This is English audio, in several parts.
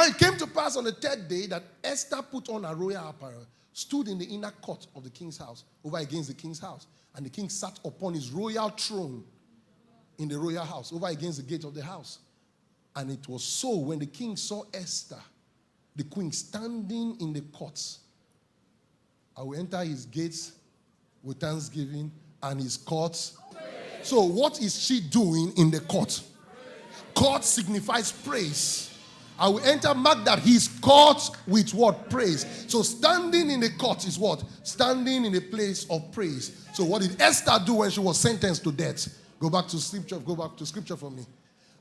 Now it came to pass on the third day that Esther put on her royal apparel, stood in the inner court of the king's house, over against the king's house. And the king sat upon his royal throne in the royal house, over against the gate of the house. And it was so when the king saw Esther, the queen, standing in the courts, I will enter his gates with thanksgiving and his courts. So what is she doing in the court? Court signifies praise. I will enter, mark that his court with what? Praise. So standing in the court is what? Standing in a place of praise. So what did Esther do when she was sentenced to death? Go back to scripture for me.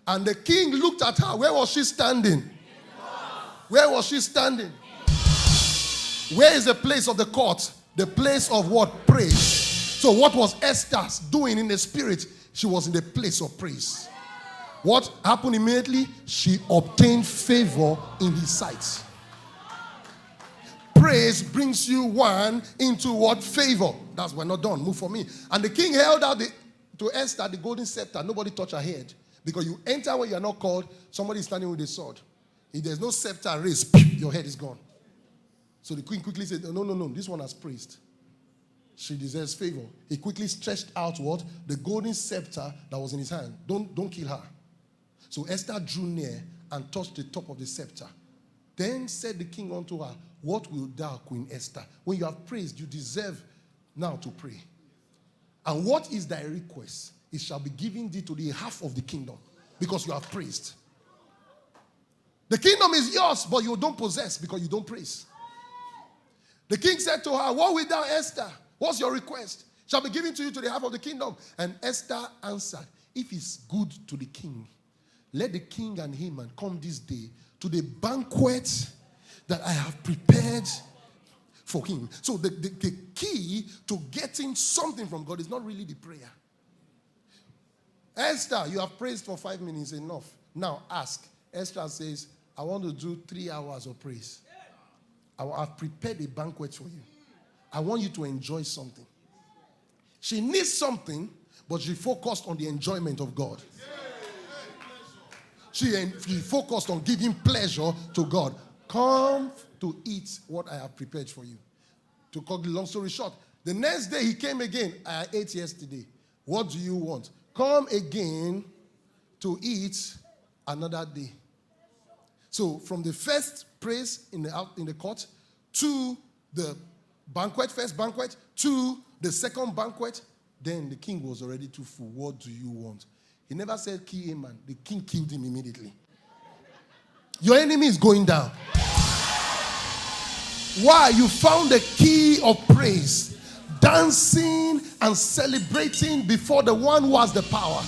And the king looked at her. Where was she standing? Where was she standing? Where is the place of the court? The place of what? Praise. So what was Esther doing in the spirit? She was in the place of praise. What happened immediately? She obtained favor in his sight. Praise brings you one into what? Favor. That's we're not done. Move for me. And the king held out to Esther the golden scepter. Nobody touched her head. Because you enter where you are not called, somebody is standing with a sword. If there's no scepter raised, your head is gone. So the queen quickly said, no, this one has praised. She deserves favor. He quickly stretched out what? The golden scepter that was in his hand. Don't kill her. So Esther drew near and touched the top of the scepter. Then said the king unto her, what wilt thou, Queen Esther? When you have praised, you deserve now to pray. And what is thy request? It shall be given thee to the half of the kingdom, because you have praised. The kingdom is yours, but you don't possess because you don't praise. The king said to her, what wilt thou, Esther? What's your request? Shall be given to you to the half of the kingdom. And Esther answered, if it's good to the king, let the king and Haman come this day to the banquet that I have prepared for him. So the key to getting something from God is not really the prayer. Esther, you have praised for 5 minutes, enough. Now ask. Esther says, I want to do 3 hours of praise. I've prepared a banquet for you. I want you to enjoy something. She needs something, but she focused on the enjoyment of God. She focused on giving pleasure to God. Come to eat what I have prepared for you. To cut the long story short, the next day he came again. I ate yesterday. What do you want? Come again to eat another day. So from the first praise in the court to the first banquet to the second banquet, then the king was already too full. What do you want? He never said kill Haman. The king killed him immediately. Your enemy is going down. Why? You found the key of praise. Dancing and celebrating before the one who has the power.